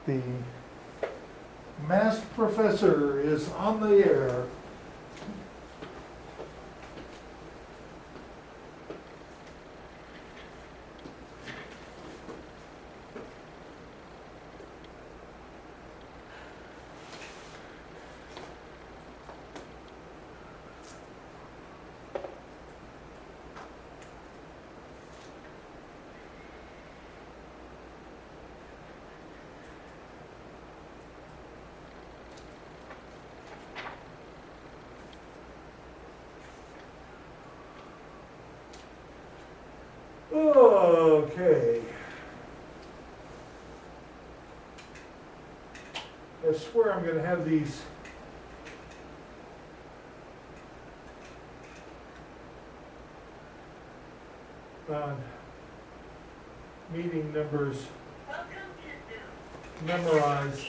The math professor is on the air. Okay. I swear I'm going to have these meeting numbers memorized.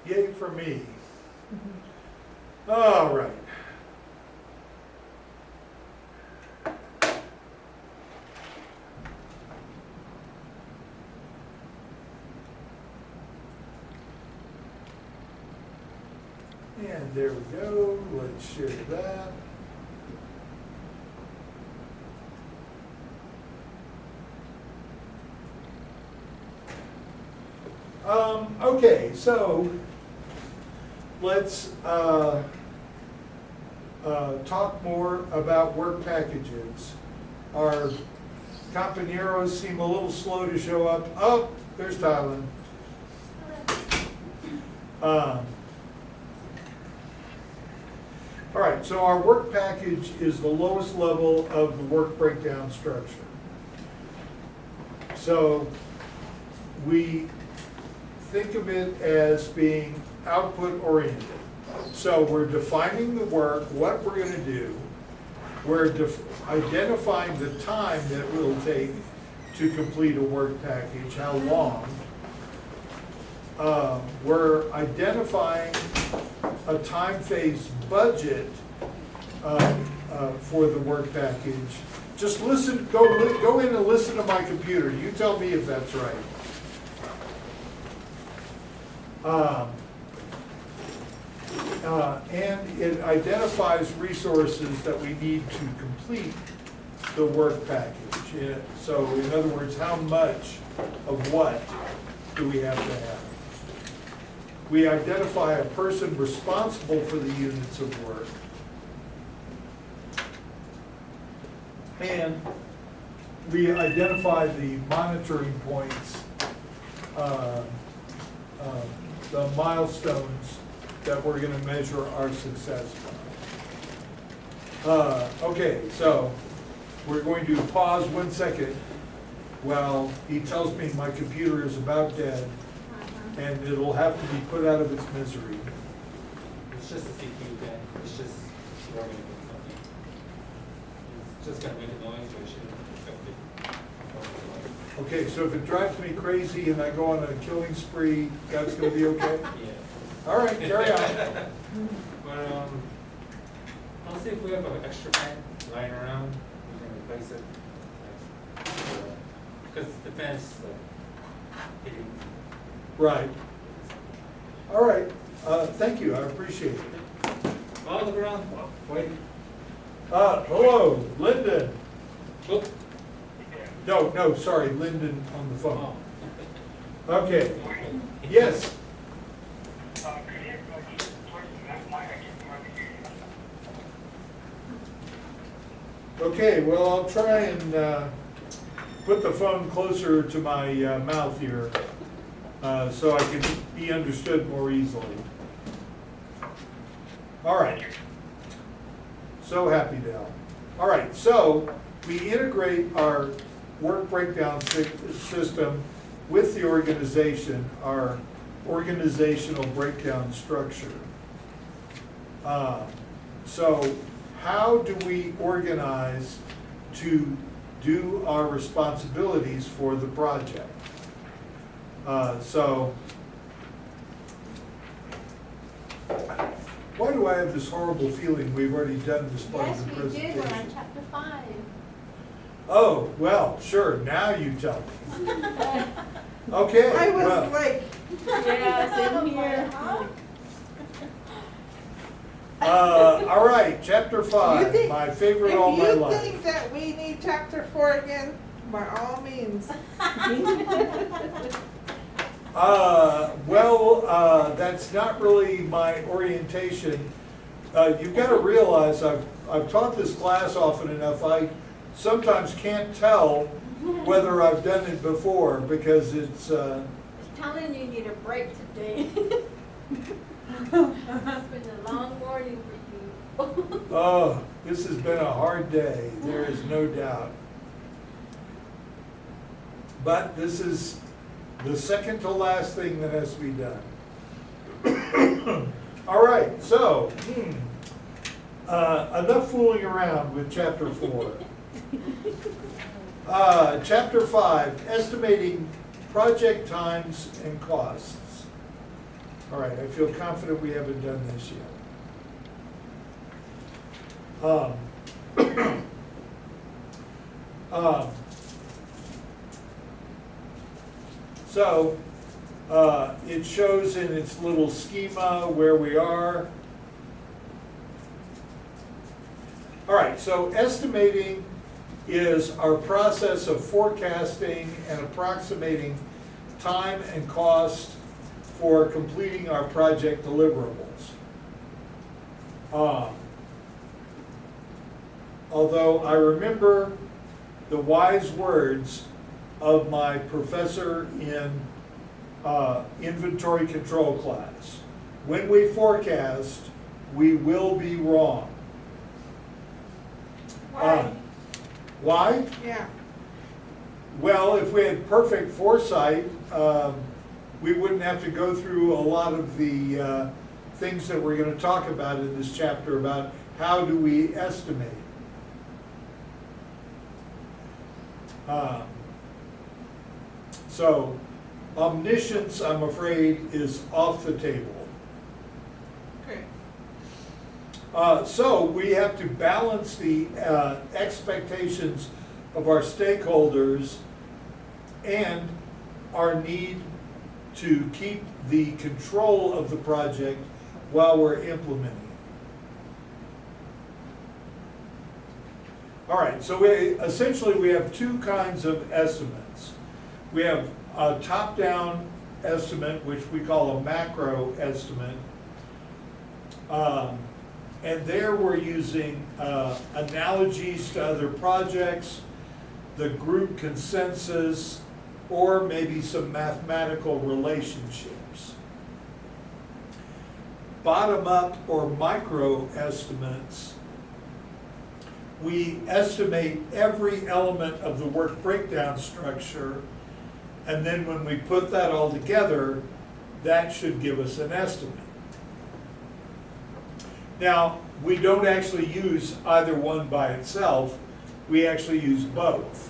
Yay for me. All right. And there we go. Let's share that. Okay, so let's talk more about work packages. Our compañeros seem a little slow to show up. Oh, there's Tylen. All right, so our work package is the lowest level of the work breakdown structure. So we think of it as being output oriented. So we're defining the work, what we're going to do. We're identifying the time that it will take to complete a work package, how long. We're identifying a time phase budget for the work package. Just listen, go in and listen to my computer. You tell me if that's right. And it identifies resources that we need to complete the work package. So in other words, how much of what do we have to have? We identify a person responsible for the units of work. And we identify the monitoring points, the milestones that we're going to measure our success by. Okay, so we're going to pause 1 second while he tells me my computer is about dead and it'll have to be put out of its misery. It's just a CPU guy. It's just running something. It's just going to make a noise, so it shouldn't affect it. Okay, so if it drives me crazy and I go on a killing spree, that's going to be okay? Yeah. All right, carry on. But I'll see if we have an extra fan lying around. We can replace it. Because the fan's like hitting. Right. All right. Thank you. I appreciate it. Oh, look around. Wait. Hello, Lyndon. Oh. No, sorry, Lyndon on the phone. Oh. Okay. Yes. Okay, well, I'll try and put the phone closer to my mouth here so I can be understood more easily. All right. So happy to help. All right, so we integrate our work breakdown system with the organization, our organizational breakdown structure. So how do we organize to do our responsibilities for the project? So why do I have this horrible feeling we've already done this part Yes, of the we did, presentation? we're on chapter 5. Oh, well, sure, now you tell me. Okay, I was well, like, Yeah, same here. all right, chapter 5, think- my favorite all my if you life. think that we need chapter 4 again, by all means. That's not really my orientation. You've got to realize I've taught this class often enough, I sometimes can't tell whether I've done it before because it's, Telling you need a break today. It's been a long morning for you. oh, this has been a hard day, there is no doubt. But this is the second to last thing that has to be done. All right, so, enough fooling around with chapter 4. Chapter 5, estimating project times and costs. All right, I feel confident we haven't done this yet. So, it shows in its little schema where we are. All right, so estimating is our process of forecasting and approximating time and cost for completing our project deliverables. Although I remember the wise words of my professor in inventory control class. When we forecast, we will be wrong. Why? Why? Yeah. Well, if we had perfect foresight, we wouldn't have to go through a lot of the things that we're going to talk about in this chapter about how do we estimate. So, omniscience, I'm afraid, is off the table. Okay. So we have to balance the expectations of our stakeholders and our need to keep the control of the project while we're implementing it. All right, so essentially we have two kinds of estimates. We have a top-down estimate, which we call a macro estimate. And there we're using analogies to other projects, the group consensus, or maybe some mathematical relationships. Bottom-up or micro estimates, we estimate every element of the work breakdown structure, and then when we put that all together, that should give us an estimate. Now, we don't actually use either one by itself, we actually use both.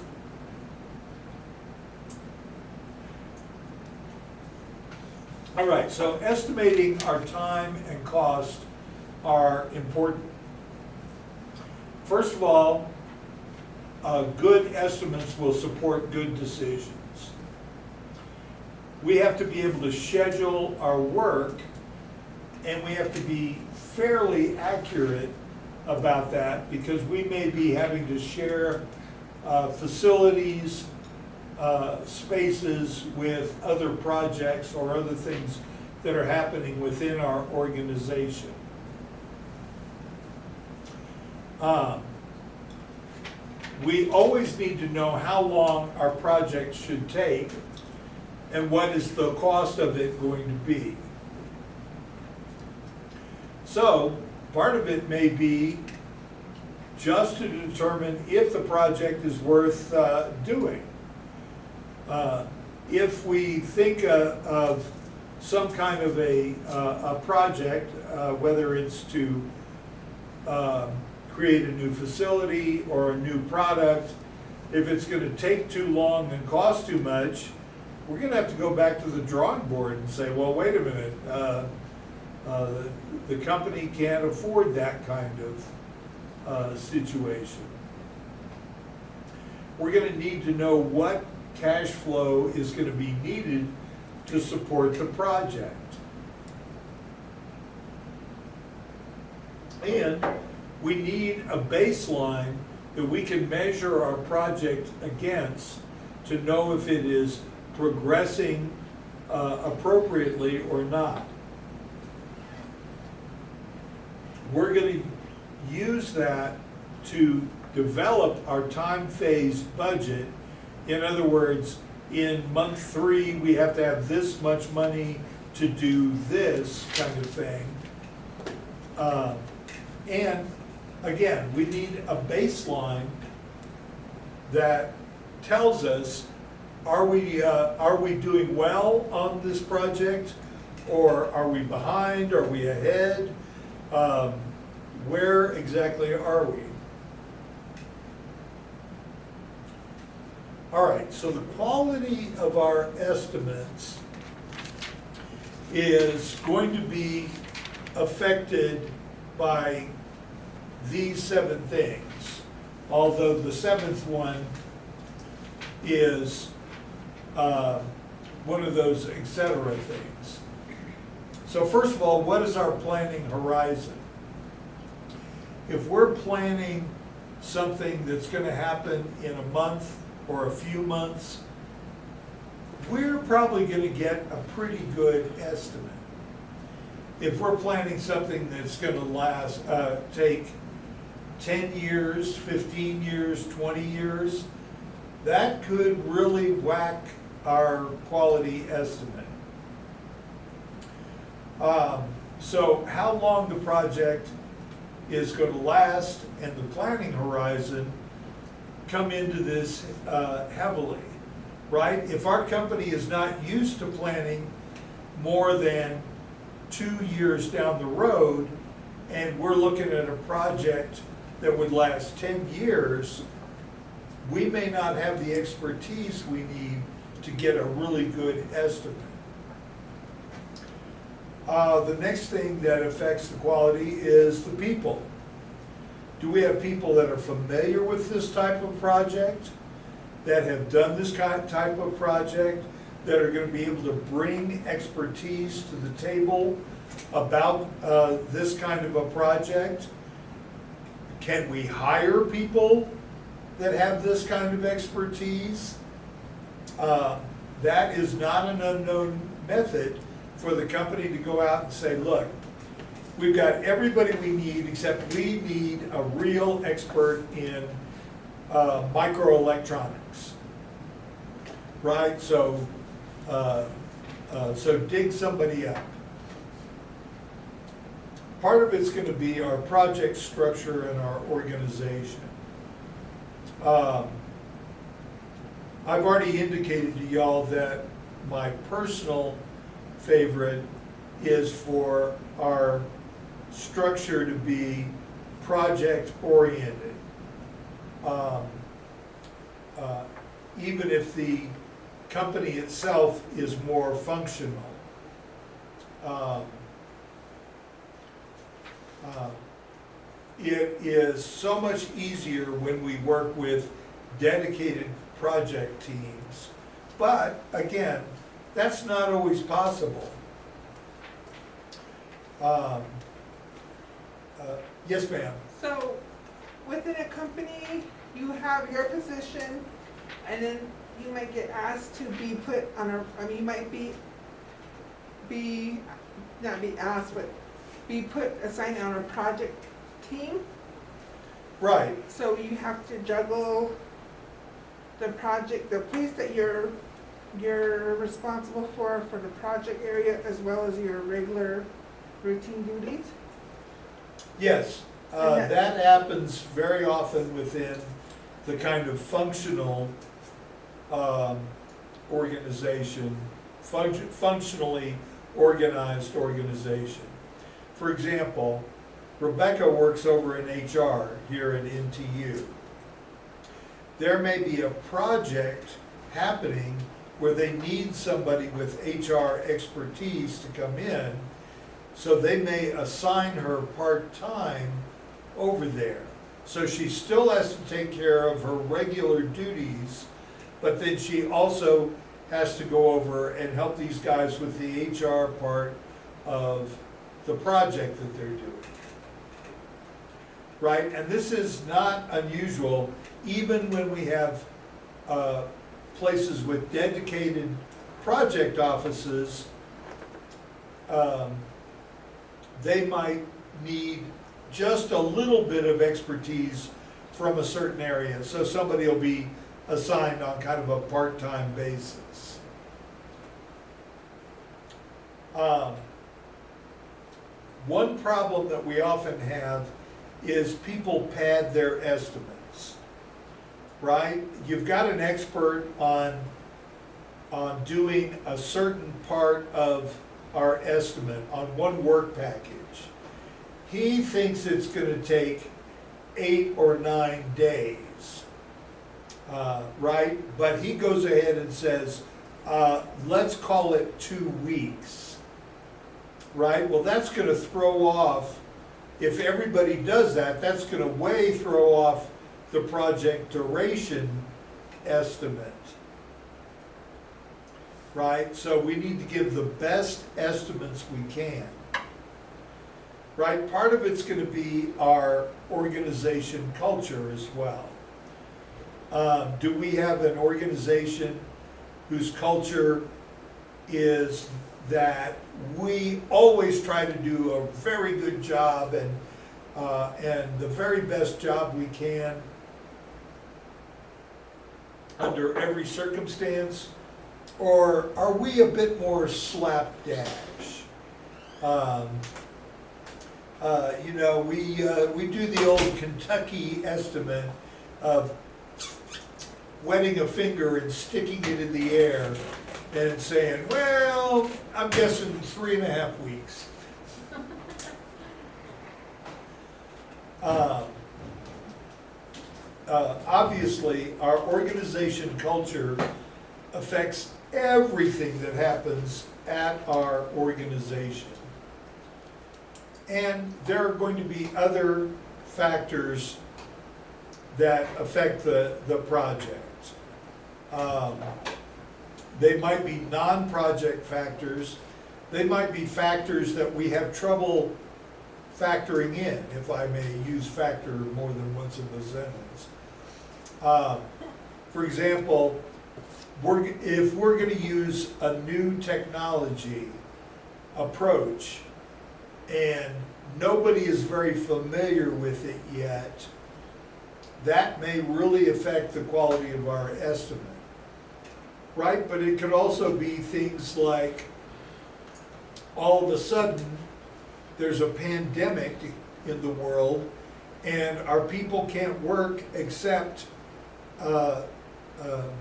All right, so estimating our time and cost are important. First of all, good estimates will support good decisions. We have to be able to schedule our work, and we have to be fairly accurate about that because we may be having to share facilities, spaces with other projects or other things that are happening within our organization. We always need to know how long our project should take and what is the cost of it going to be. So, part of it may be just to determine if the project is worth doing. If we think of some kind of a project, whether it's to create a new facility or a new product, if it's gonna take too long and cost too much, we're gonna have to go back to the drawing board and say, well, wait a minute, the company can't afford that kind of situation. We're gonna need to know what cash flow is gonna be needed to support the project. And we need a baseline that we can measure our project against to know if it is progressing appropriately or not. We're going to use that to develop our time phase budget. In other words, in month 3, we have to have this much money to do this kind of thing. And again, we need a baseline that tells us, are we doing well on this project, or are we behind, are we ahead? Where exactly are we? All right, so the quality of our estimates is going to be affected by these 7 things, although the 7th one is one of those et cetera things. So first of all, what is our planning horizon? If we're planning something that's going to happen in a month or a few months, we're probably going to get a pretty good estimate. If we're planning something that's going to take 10 years, 15 years, 20 years, that could really whack our quality estimate. So how long the project is going to last and the planning horizon come into this heavily, right? If our company is not used to planning more than 2 years down the road, and we're looking at a project that would last 10 years, we may not have the expertise we need to get a really good estimate. The next thing that affects the quality is the people. Do we have people that are familiar with this type of project, that have done this type of project, that are going to be able to bring expertise to the table about this kind of a project? Can we hire people that have this kind of expertise? That is not an unknown method for the company to go out and say, look, we've got everybody we need, except we need a real expert in microelectronics, right? So dig somebody up. Part of it's going to be our project structure and our organization. I've already indicated to y'all that my personal favorite is for our structure to be project-oriented. Even if the company itself is more functional. It is so much easier when we work with dedicated project teams. But again, that's not always possible. Yes, ma'am. So, within a company, you have your position, and then you might get asked to be put on you might not be asked, but be assigned on a project team. Right. So you have to juggle the piece that you're responsible for the project area, as well as your regular routine duties. Yes, that happens very often within the kind of functional organization, functionally organized organization. For example, Rebecca works over in HR here at NTU. There may be a project happening where they need somebody with HR expertise to come in, so they may assign her part-time over there. So she still has to take care of her regular duties, but then she also has to go over and help these guys with the HR part of the project that they're doing. Right, and this is not unusual, even when we have places with dedicated project offices. They might need just a little bit of expertise from a certain area, so somebody will be assigned on kind of a part-time basis. One problem that we often have is people pad their estimates, right? You've got an expert on doing a certain part of our estimate on one work package. He thinks it's gonna take 8 or 9 days, right? But he goes ahead and says, let's call it 2 weeks, right? Well, that's gonna throw off, if everybody does that, that's gonna way throw off the project duration estimate, right? So we need to give the best estimates we can, right? Part of it's gonna be our organization culture as well. Do we have an organization whose culture is that we always try to do a very good job and the very best job we can under every circumstance? Or are we a bit more slapdash? You know, we do the old Kentucky estimate of wetting a finger and sticking it in the air and saying, well, I'm guessing 3.5 weeks. Obviously, our organization culture affects everything that happens at our organization. And there are going to be other factors that affect the project. They might be non-project factors. They might be factors that we have trouble factoring in, if I may use factor more than once in the sentence. For example, if we're going to use a new technology approach and nobody is very familiar with it yet, that may really affect the quality of our estimate, right? But it could also be things like all of a sudden there's a pandemic in the world and our people can't work except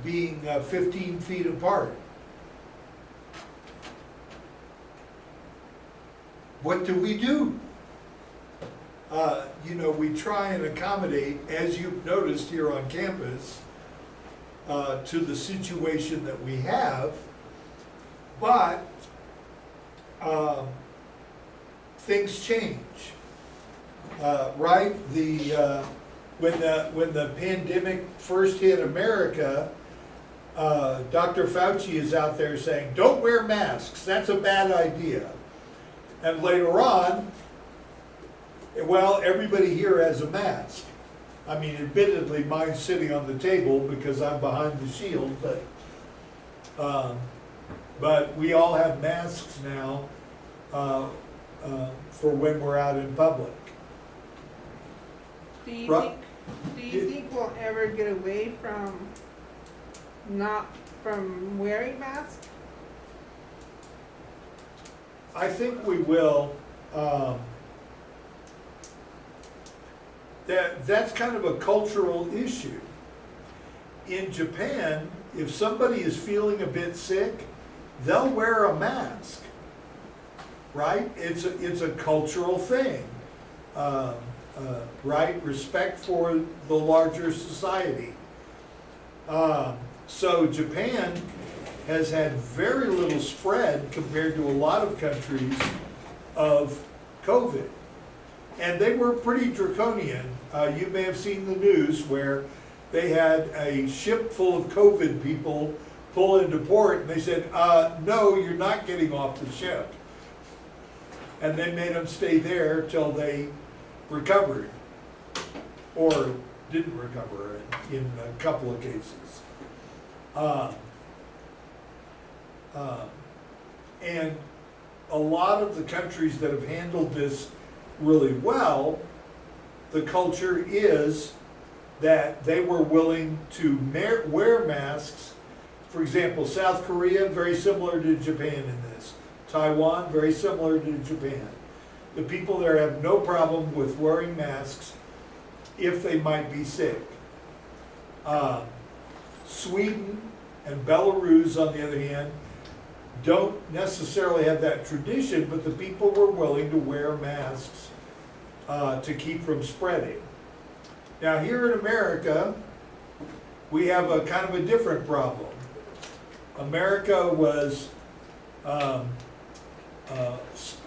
being 15 feet apart. What do? You know, we try and accommodate, as you've noticed here on campus, to the situation that we have, but things change, right? When the pandemic first hit America, Dr. Fauci is out there saying, don't wear masks, that's a bad idea. And later on, well, everybody here has a mask. I mean, admittedly, mine's sitting on the table because I'm behind the shield, but we all have masks now for when we're out in public. Do you think we'll ever get away from wearing masks? I think we will. That's kind of a cultural issue. In Japan, if somebody is feeling a bit sick, they'll wear a mask. right? It's a cultural thing, right? Respect for the larger society. So Japan has had very little spread compared to a lot of countries of COVID. And they were pretty draconian. You may have seen the news where they had a ship full of COVID people pull into port, and they said, no, you're not getting off the ship. And they made them stay there till they recovered, or didn't recover in a couple of cases. And a lot of the countries that have handled this really well, the culture is that they were willing to wear masks. For example, South Korea, very similar to Japan in this. Taiwan, very similar to Japan. The people there have no problem with wearing masks if they might be sick. Sweden and Belarus, on the other hand, don't necessarily have that tradition, but the people were willing to wear masks to keep from spreading. Now here in America, we have a kind of a different problem. America was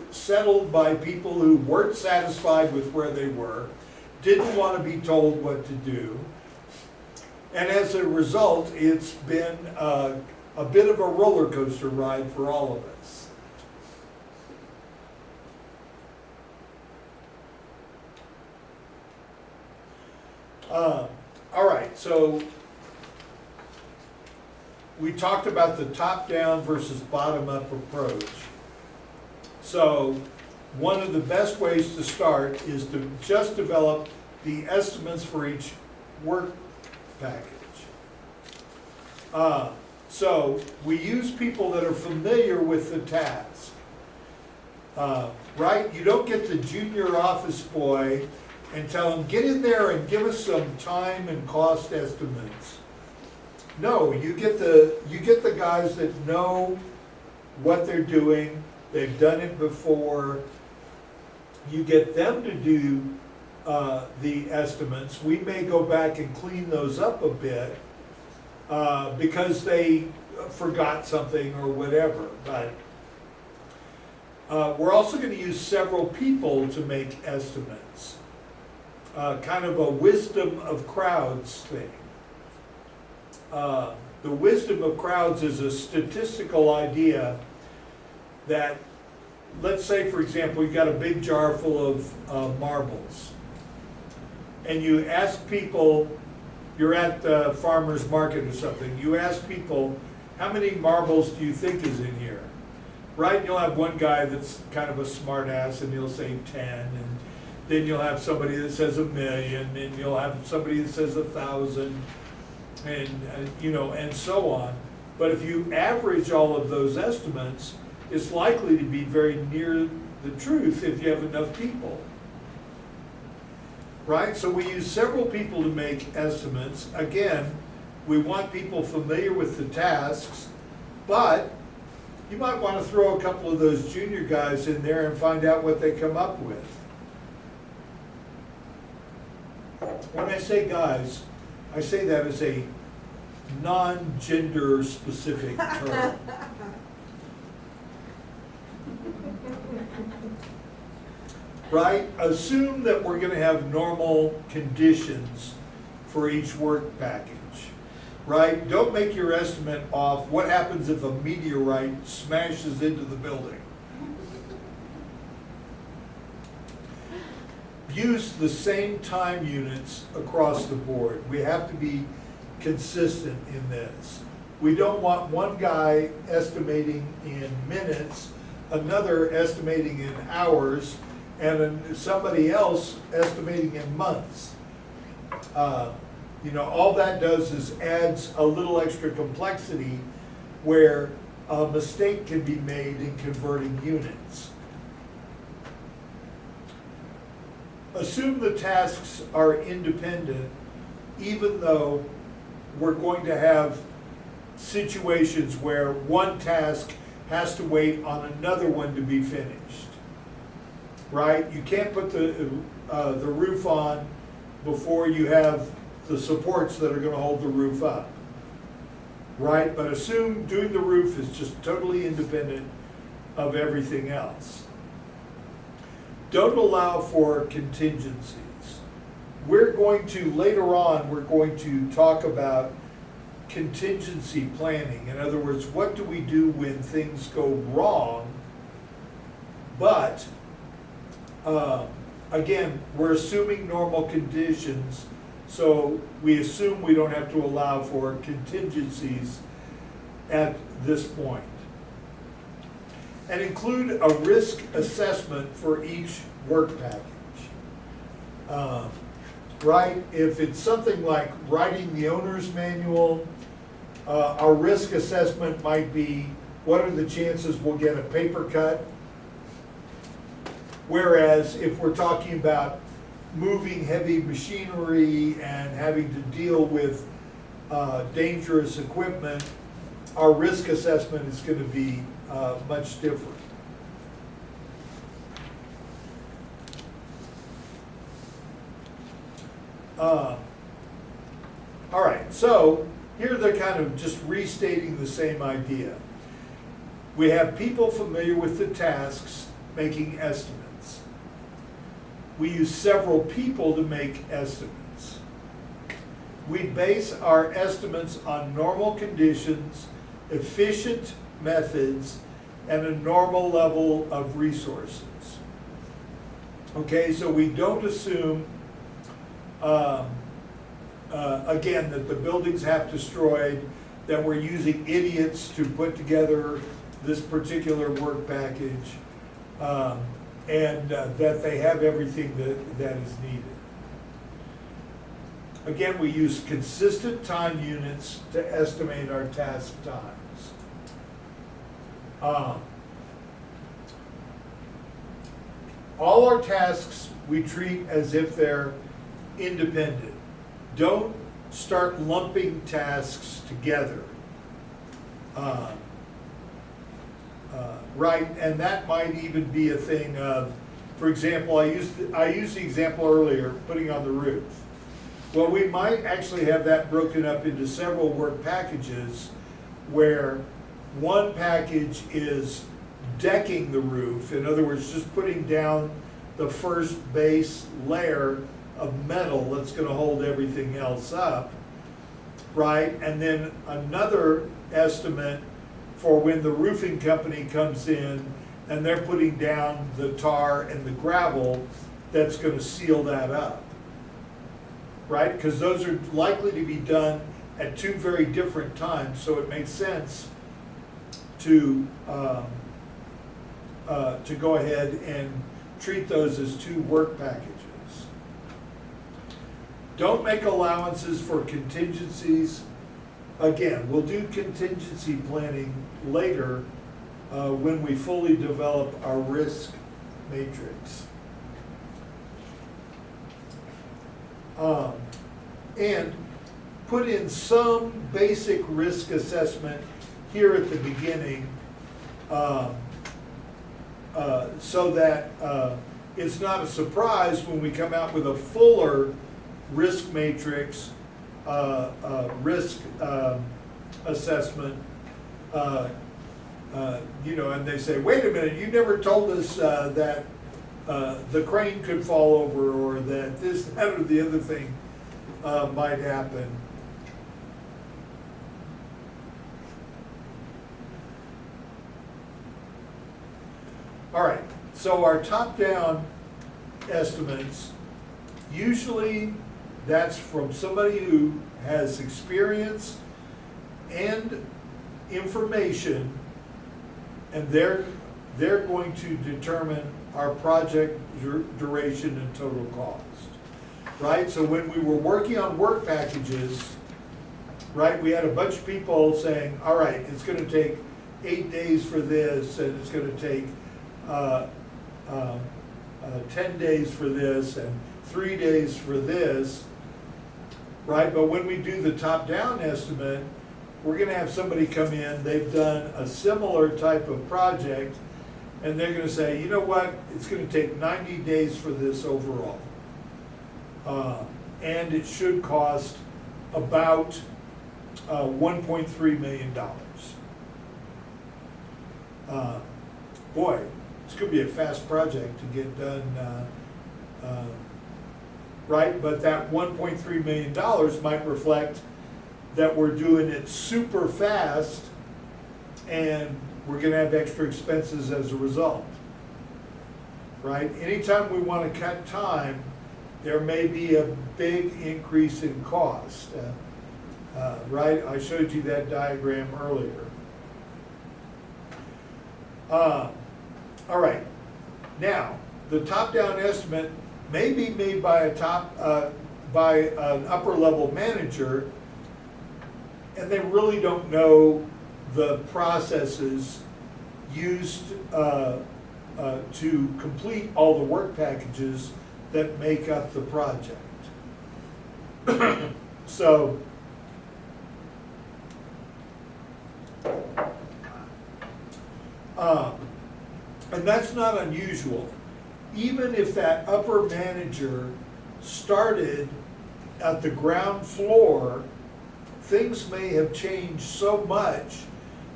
settled by people who weren't satisfied with where they were, didn't want to be told what to do, and as a result, it's been a bit of a roller coaster ride for all of us. All right, so we talked about the top-down versus bottom-up approach. So one of the best ways to start is to just develop the estimates for each work package. So we use people that are familiar with the task, right? You don't get the junior office boy and tell him, get in there and give us some time and cost estimates. No, you get the guys that know what they're doing, they've done it before. You get them to do the estimates. We may go back and clean those up a bit because they forgot something or whatever. But we're also going to use several people to make estimates. Kind of a wisdom of crowds thing. The wisdom of crowds is a statistical idea that, let's say for example, you got a big jar full of marbles, and you ask people, you're at the farmer's market or something, you ask people, how many marbles do you think is in here? Right? And you'll have one guy that's kind of a smart ass and he'll say 10, and then you'll have somebody that says 1,000,000, and you'll have somebody that says 1,000, and you know, and so on. But if you average all of those estimates, it's likely to be very near the truth if you have enough people. Right? So we use several people to make estimates. Again, we want people familiar with the tasks, but you might want to throw a couple of those junior guys in there and find out what they come up with. When I say guys, I say that as a non-gender specific term. Right? Assume that we're going to have normal conditions for each work package. Right? Don't make your estimate off what happens if a meteorite smashes into the building. Use the same time units across the board. We have to be consistent in this. We don't want one guy estimating in minutes, another estimating in hours, and somebody else estimating in months. You know, all that does is adds a little extra complexity where a mistake can be made in converting units. Assume the tasks are independent, even though we're going to have situations where one task has to wait on another one to be finished, right? You can't put the roof on before you have the supports that are gonna hold the roof up, right? But assume doing the roof is just totally independent of everything else. Don't allow for contingencies. We're going to, later on, we're going to talk about contingency planning. In other words, what do we do when things go wrong? But, again, we're assuming normal conditions, so we assume we don't have to allow for contingencies at this point. And include a risk assessment for each work package. Right? If it's something like writing the owner's manual, our risk assessment might be, what are the chances we'll get a paper cut? Whereas if we're talking about moving heavy machinery and having to deal with dangerous equipment, our risk assessment is going to be much different. All right, so here they're kind of just restating the same idea. We have people familiar with the tasks making estimates. We use several people to make estimates. We base our estimates on normal conditions, efficient methods, and a normal level of resources. Okay, so we don't assume again, that the buildings have destroyed, that we're using idiots to put together this particular work package, and that they have everything that is needed. Again, we use consistent time units to estimate our task times. All our tasks we treat as if they're independent. Don't start lumping tasks together. Right, and that might even be a thing of, for example, I used the example earlier, putting on the roof. Well, we might actually have that broken up into several work packages where one package is decking the roof, in other words, just putting down the first base layer of metal that's going to hold everything else up, right? And then another estimate for when the roofing company comes in and they're putting down the tar and the gravel that's going to seal that up, right? Because those are likely to be done at two very different times, so it makes sense to go ahead and treat those as two work packages. Don't make allowances for contingencies. Again, we'll do contingency planning later when we fully develop our risk matrix. And put in some basic risk assessment here at the beginning so that it's not a surprise when we come out with a fuller risk matrix, risk assessment, and they say, wait a minute, you never told us that the crane could fall over, or that this, that, or the other thing might happen. All right, so our top-down estimates, usually that's from somebody who has experience and information, and they're going to determine our project duration and total cost, right? So when we were working on work packages, right, we had a bunch of people saying, all right, it's going to take 8 days for this, and it's going to take 10 days for this, and 3 days for this, right? But when we do the top-down estimate, we're gonna have somebody come in, they've done a similar type of project, and they're gonna say, you know what, it's gonna take 90 days for this overall. And it should cost about $1.3 million. Boy, it's gonna be a fast project to get done, right? But that $1.3 million might reflect that we're doing it super fast and we're gonna have extra expenses as a result, right? Anytime we wanna cut time, there may be a big increase in cost, right? I showed you that diagram earlier. All right, now, the top-down estimate may be made by by an upper-level manager, and they really don't know the processes used to complete all the work packages that make up the project. So, and that's not unusual. Even if that upper manager started at the ground floor, things may have changed so much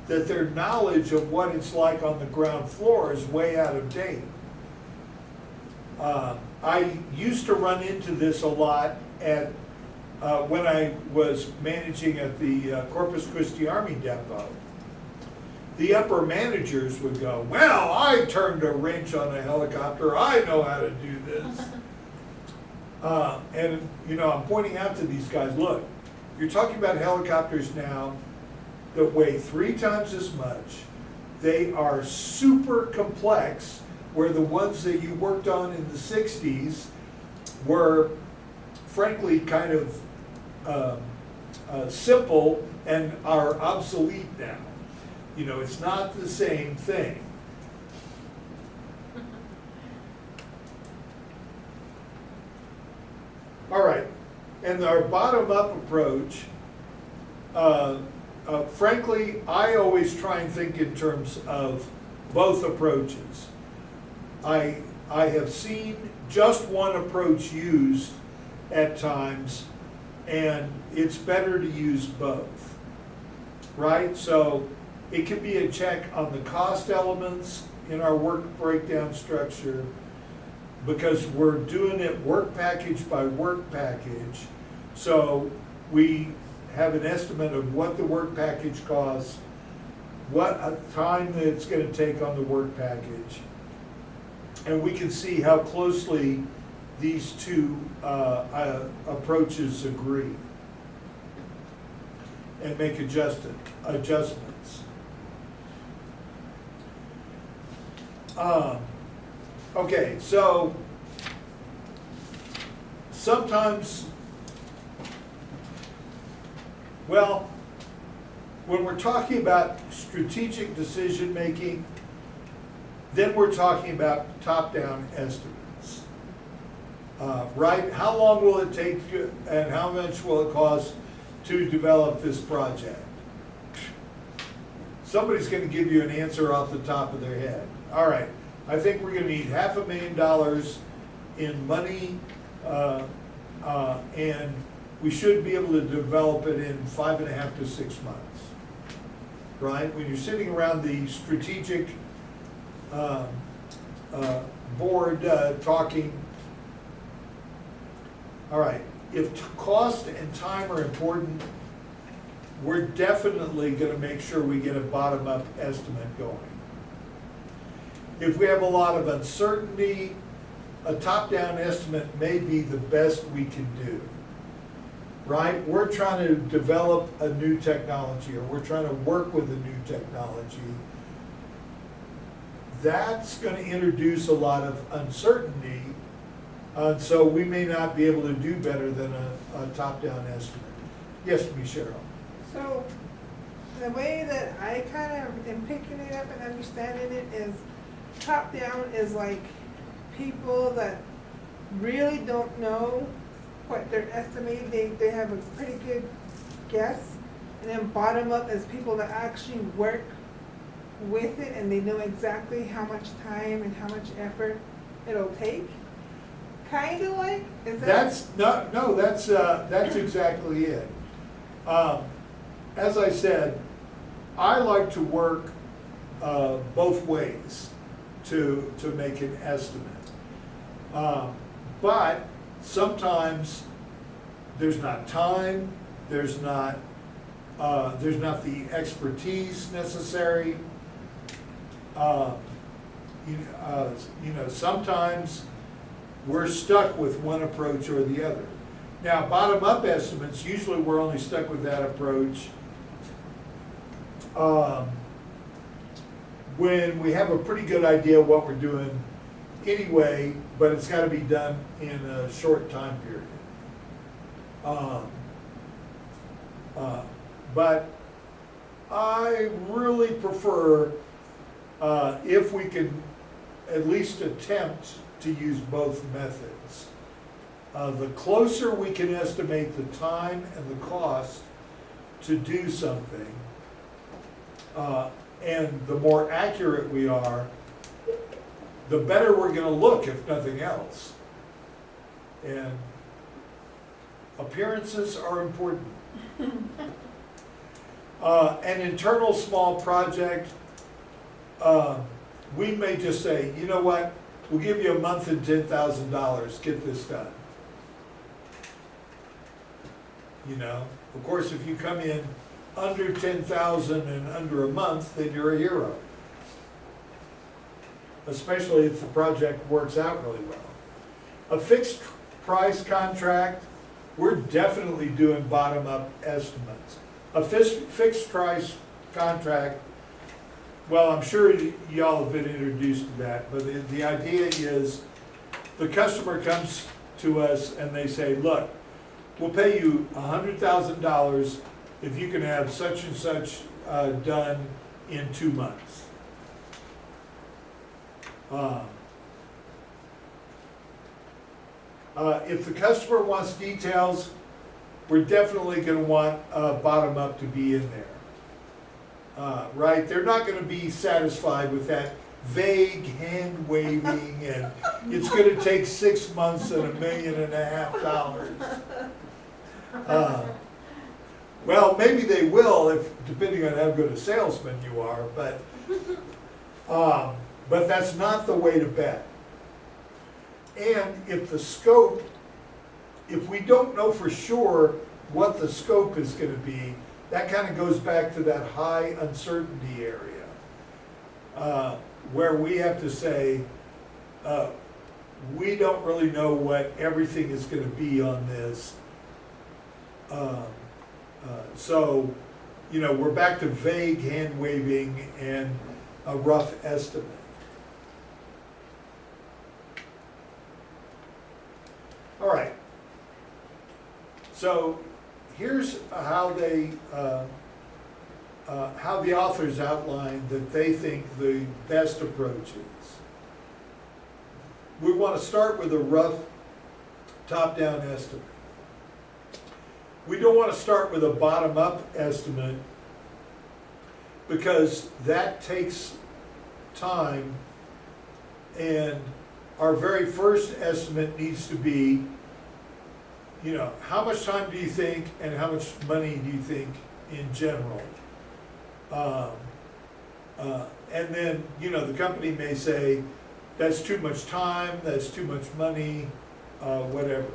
that their knowledge of what it's like on the ground floor is way out of date. I used to run into this a lot at when I was managing at the Corpus Christi Army Depot. The upper managers would go, well, I turned a wrench on a helicopter, I know how to do this. And, you know, I'm pointing out to these guys, look, you're talking about helicopters now that weigh 3 times as much. They are super complex, where the ones that you worked on in the 60s were, frankly, kind of simple and are obsolete now. You know, it's not the same thing. All right, and our bottom-up approach, frankly, I always try and think in terms of both approaches. I have seen just one approach used at times, and it's better to use both, right? So it can be a check on the cost elements in our work breakdown structure, because we're doing it work package by work package. So we have an estimate of what the work package costs, what time that it's going to take on the work package, and we can see how closely these two approaches agree and make adjustments. Okay, so sometimes, well, when we're talking about strategic decision making, then we're talking about top-down estimates, right? How long will it take to, and how much will it cost to develop this project? Somebody's going to give you an answer off the top of their head. All right, I think we're going to need $500,000 in money, and we should be able to develop it in 5.5 to 6 months, right? When you're sitting around the strategic board talking, all right, if cost and time are important, we're definitely going to make sure we get a bottom-up estimate going. If we have a lot of uncertainty, a top-down estimate may be the best we can do, right? We're trying to develop a new technology, or we're trying to work with a new technology. That's going to introduce a lot of uncertainty, so we may not be able to do better than a top-down estimate. Yes, Cheryl. So the way that I kind of am picking it up and understanding it is, top down is like people that really don't know what they're estimating. They have a pretty good guess, And then bottom up is people that actually work with it and they know exactly how much time and how much effort it'll take. Kind of like, is that? That's exactly it. As I said, I like to work both ways to make an estimate. But sometimes there's not time, there's not the expertise necessary. Sometimes we're stuck with one approach or the other. Now, bottom-up estimates, usually we're only stuck with that approach when we have a pretty good idea what we're doing anyway, but it's got to be done in a short time period. But I really prefer if we can at least attempt to use both methods. The closer we can estimate the time and the cost to do something, and the more accurate we are, the better we're going to look, if nothing else. And appearances are important. An internal small project, we may just say, you know what, we'll give you a month and $10,000, get this done. Of course, if you come in under 10,000 and under a month, then you're a hero. Especially if the project works out really well. A fixed price contract, we're definitely doing bottom-up estimates. A fixed price contract, well, I'm sure y'all have been introduced to that, but the idea is the customer comes to us and they say, look, we'll pay you $100,000 if you can have such and such done in 2 months. If the customer wants details, we're definitely going to want bottom-up to be in there. Right? They're not going to be satisfied with that vague hand-waving and it's going to take 6 months and $1.5 million. Well, maybe they will, depending on how good a salesman you are, but that's not the way to bet. And if the scope, if we don't know for sure what the scope is going to be, that kind of goes back to that high uncertainty area, where we have to say, we don't really know what everything is going to be on this. So, we're back to vague hand waving and a rough estimate. All right. So here's how how the authors outline that they think the best approach is. We want to start with a rough top-down estimate. We don't want to start with a bottom-up estimate because that takes time, and our very first estimate needs to be, how much time do you think and how much money do you think in general? And then, the company may say, that's too much time, that's too much money, whatever.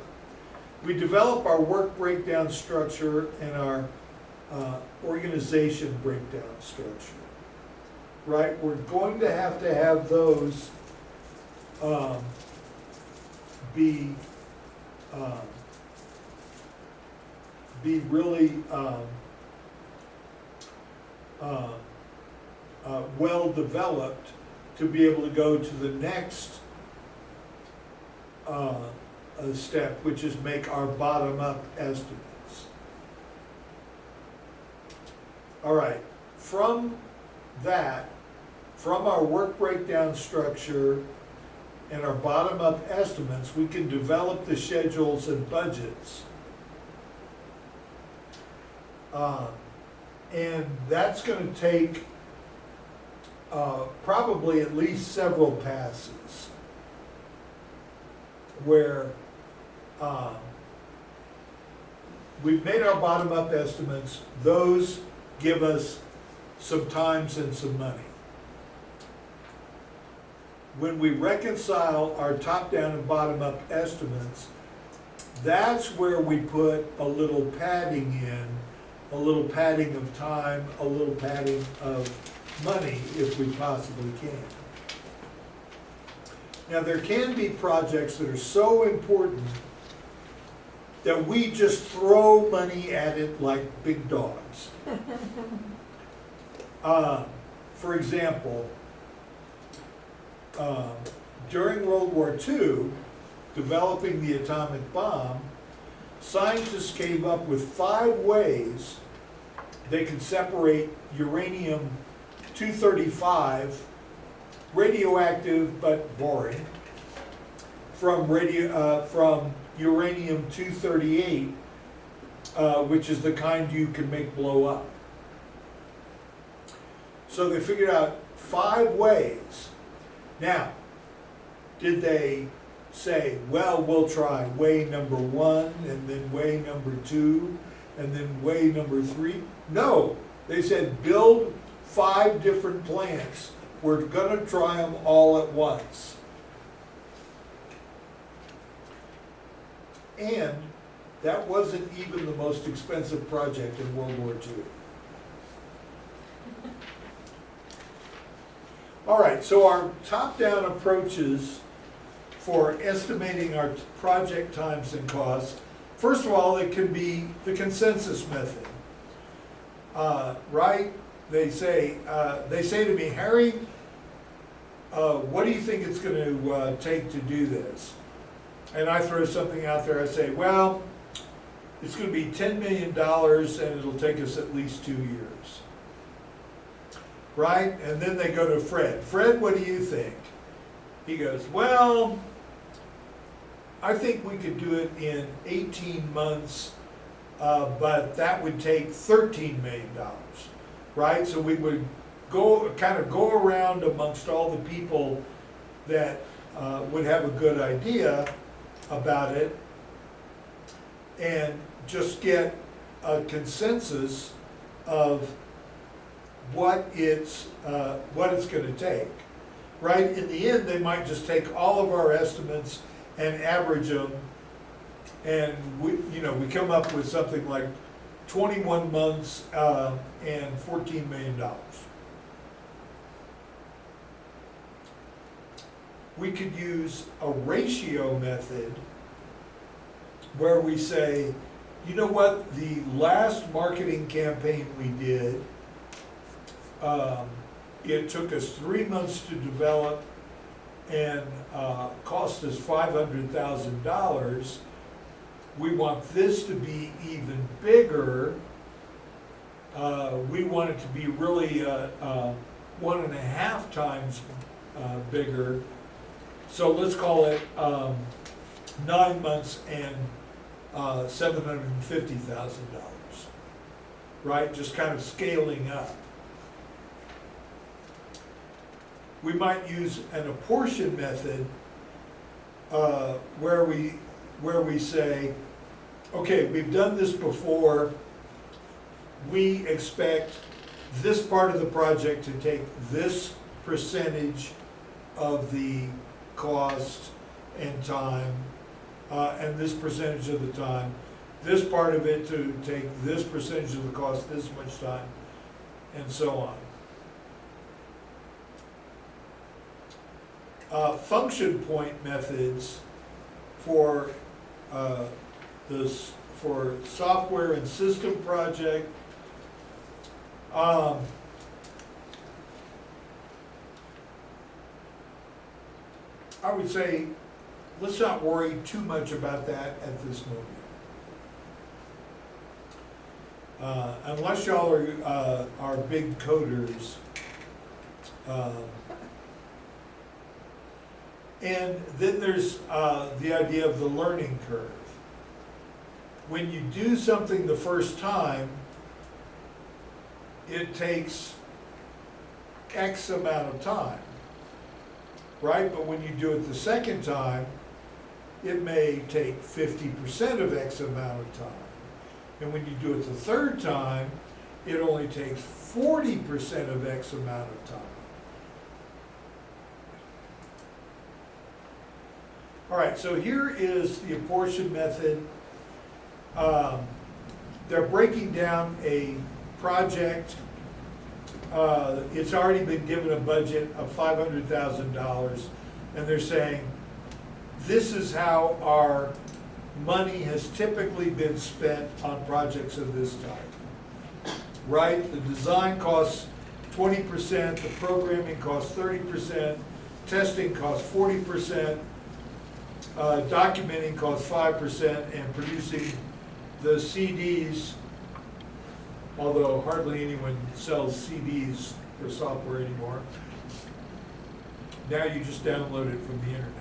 We develop our work breakdown structure and our organization breakdown structure, right? We're going to have those be really well developed to be able to go to the next step, which is make our bottom-up estimates. All right, from that, from our work breakdown structure and our bottom-up estimates, we can develop the schedules and budgets. And that's gonna take probably at least several passes where we've made our bottom-up estimates. Those give us some times and some money. When we reconcile our top-down and bottom-up estimates, that's where we put a little padding in, a little padding of time, a little padding of money if we possibly can. Now, there can be projects that are so important that we just throw money at it like big dogs. For example, during World War II, developing the atomic bomb, scientists came up with 5 ways they could separate uranium-235, radioactive but boring, from uranium-238, which is the kind you can make blow up. So they figured out 5 ways. Now, did they say, well, we'll try way number 1, and then way number 2, and then way number 3? No, they said build 5 different plants. We're gonna try them all at once. And that wasn't even the most expensive project in World War II. All right, so our top-down approaches for estimating our project times and costs, first of all, it can be the consensus method, right? They say to me, Harry, what do you think it's going to take to do this? And I throw something out there. I say, well, it's going to be $10 million, and it'll take us at least 2 years. Right? And then they go to Fred. Fred, what do you think? He goes, well, I think we could do it in 18 months, but that would take $13 million. Right? So we would kind of go around amongst all the people that would have a good idea about it and just get a consensus of what it's going to take, right? In the end, they might just take all of our estimates and average them, and we come up with something like 21 months and $14 million. We could use a ratio method where we say, you know what, the last marketing campaign we did, it took us 3 months to develop and cost us $500,000. We want this to be even bigger. We want it to be really 1.5 times bigger. So let's call it 9 months and $750,000, right? Just kind of scaling up. We might use an apportion method where we say, okay, we've done this before. We expect this part of the project to take this percentage of the cost and time, and this percentage of the time, this part of it to take this percentage of the cost, this much time, and so on. Function point methods for for software and system project. I would say, let's not worry too much about that at this moment. Unless y'all are big coders. And then there's the idea of the learning curve. When you do something the first time, it takes X amount of time, right? But when you do it the second time, it may take 50% of X amount of time. And when you do it the third time, it only takes 40% of X amount of time. All right, so here is the apportion method. They're breaking down a project. It's already been given a budget of $500,000, and they're saying, this is how our money has typically been spent on projects of this type. Right? The design costs 20%, the programming costs 30%, testing costs 40%, documenting costs 5%, and producing the CDs, although hardly anyone sells CDs for software anymore. Now you just download it from the internet.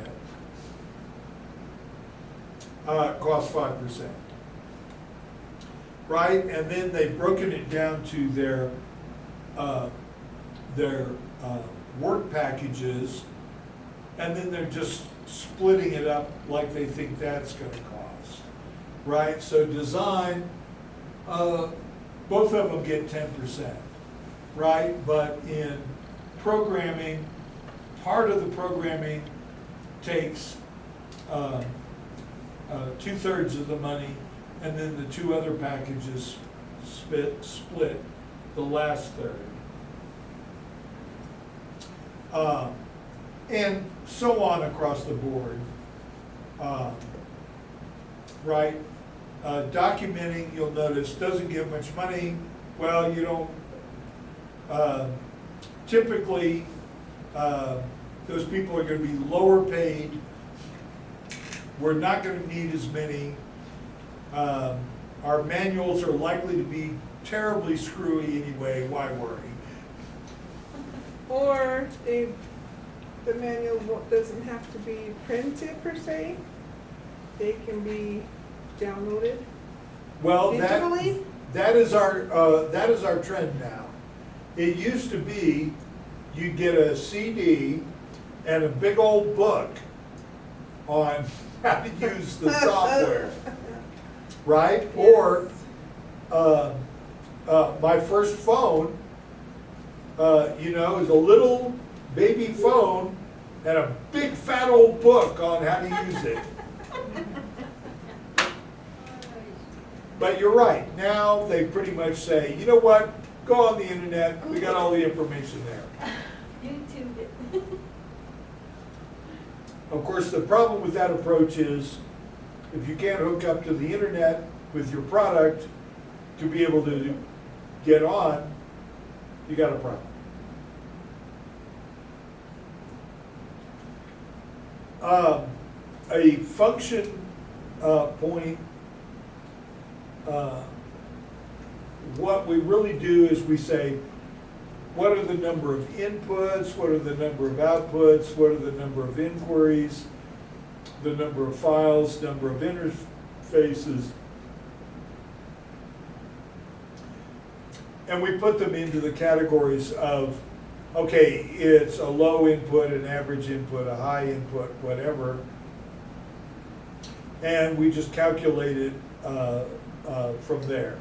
Costs 5%. Right? And then they've broken it down to their work packages, and then they're just splitting it up like they think that's going to cost. Right? So design, both of them get 10%. Right? But in programming, part of the programming takes 2/3 of the money, and then the two other packages split the last third. And so on across the board. Right? Documenting, you'll notice, doesn't give much money. Well, you don't, typically, those people are going to be lower paid. We're not going to need as many. Our manuals are likely to be terribly screwy anyway, why worry? Or the manual doesn't have to be printed per se. They can be downloaded Well, digitally. that is our trend now. It used to be you'd get a CD and a big old book on how to use the software, right? Yes. Or my first phone, is a little baby phone and a big fat old book on how to use it. But you're right, now they pretty much say, you know what, go on the internet, we got all the information there. YouTube it. Of course, the problem with that approach is, if you can't hook up to the internet with your product to be able to get on, you got a problem. A function point, what we really do is we say, what are the number of inputs, what are the number of outputs, what are the number of inquiries, the number of files, number of interfaces. And we put them into the categories of, okay, it's a low input, an average input, a high input, whatever. And we just calculate it from there.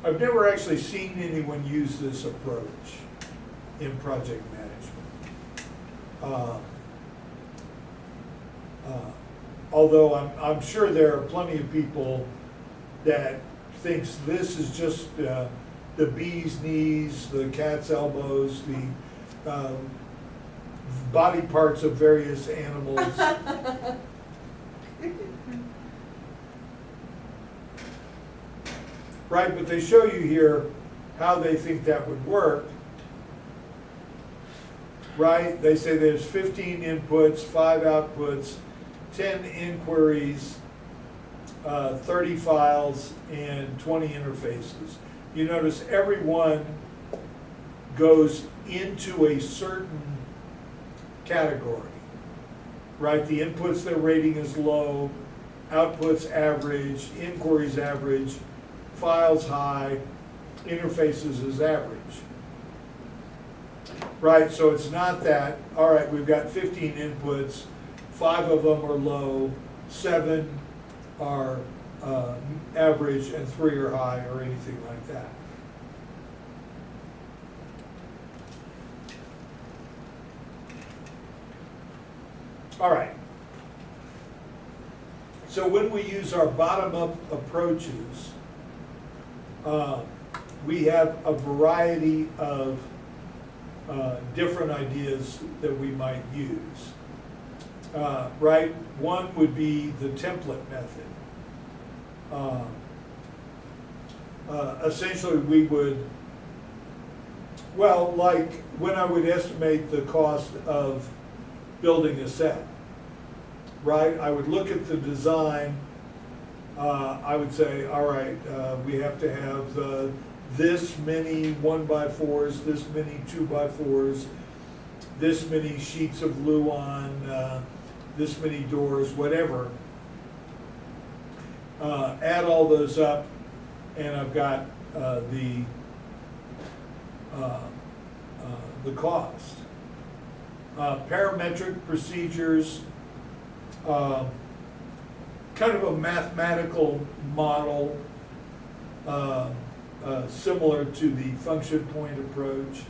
I've never actually seen anyone use this approach in project management. Although I'm sure there are plenty of people that thinks this is just the bee's knees, the cat's elbows, the body parts of various animals. Right, but they show you here how they think that would work. Right, they say there's 15 inputs, 5 outputs, 10 inquiries, 30 files, and 20 interfaces. You notice every one goes into a certain category. Right, the inputs they're rating as low, outputs average, inquiries average, files high, interfaces is average. Right, so it's not that, all right, we've got 15 inputs, 5 of them are low, 7 are average, and 3 are high, or anything like that. All right. So when we use our bottom-up approaches, we have a variety of different ideas that we might use. Right? One would be the template method. Essentially, we would, well, like when I would estimate the cost of building a set, right? I would look at the design. I would say, all right, we have to have this many 1x4s, this many 2x4s, this many sheets of Luan, this many doors, whatever. Add all those up, and I've got the cost. Parametric procedures, kind of a mathematical model similar to the function point approach.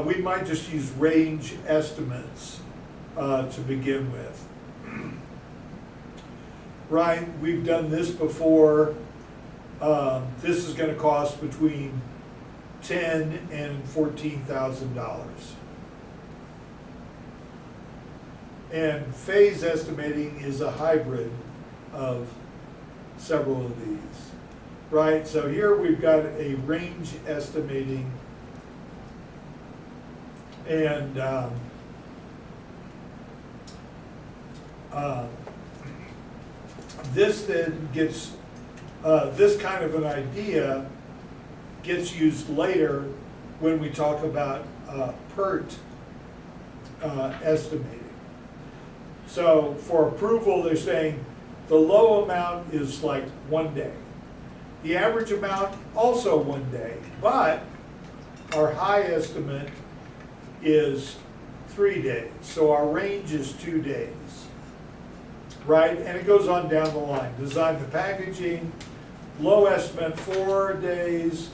We might just use range estimates to begin with. Right, we've done this before. This is going to cost between $10,000 and $14,000. And phase estimating is a hybrid of several of these. Right, so here we've got a range estimating, and this then gets, this kind of an idea gets used later when we talk about PERT estimating. So for approval, they're saying the low amount is like 1 day. The average amount, also 1 day, but our high estimate is 3 days. So our range is 2 days. Right, and it goes on down the line. Design the packaging, low estimate 4 days,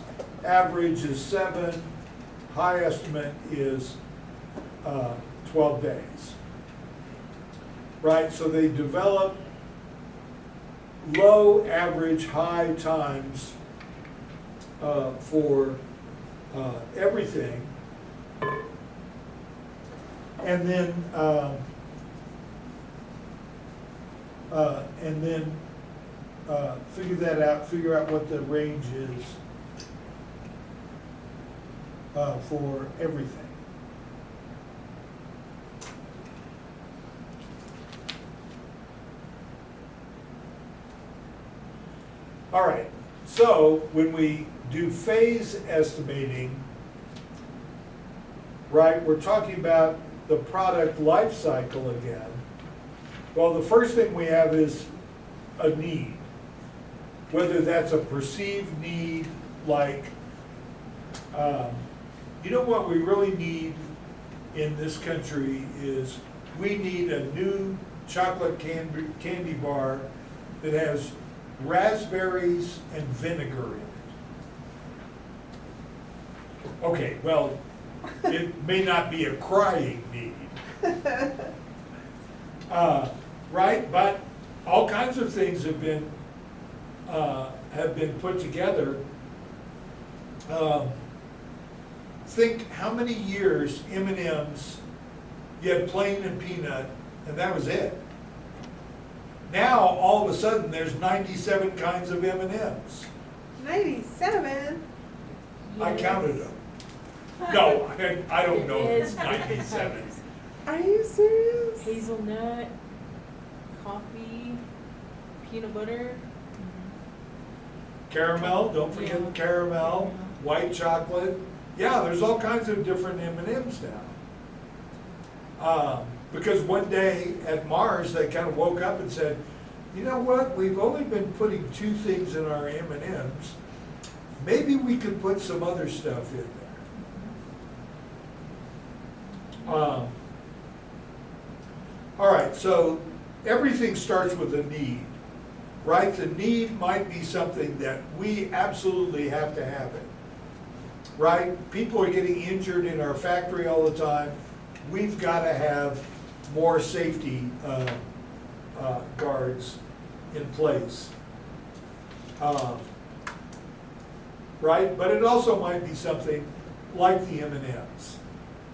average is 7, high estimate is 12 days. Right, so they develop low, average, high times for everything, and then figure that out, figure out what the range is for everything. All right, so when we do phase estimating, right, we're talking about the product life cycle again. Well, the first thing we have is a need. Whether that's a perceived need, like, you know what we really need in this country is we need a new chocolate candy bar that has raspberries and vinegar in it. Okay, well, it may not be a crying need. Right, but all kinds of things have been put together. Think how many years M&Ms, you had plain and peanut, and that was it. Now, all of a sudden, there's 97 kinds of M&Ms. 97? I counted them. No, I don't know if it's 97. Are you serious? Hazelnut, coffee, peanut butter. Caramel, don't forget Yeah. caramel, white chocolate. Yeah, there's all kinds of different M&Ms Because one day at Mars, they kind of woke up and said, you know what, we've only been putting 2 things in our M&Ms. Maybe we could put some other stuff in there. All right, so everything starts with a need, right? The need might be something that we absolutely have to have it, right? People are getting injured in our factory all the time. We've got to have more safety guards in place. Right? But it also might be something like the M&Ms.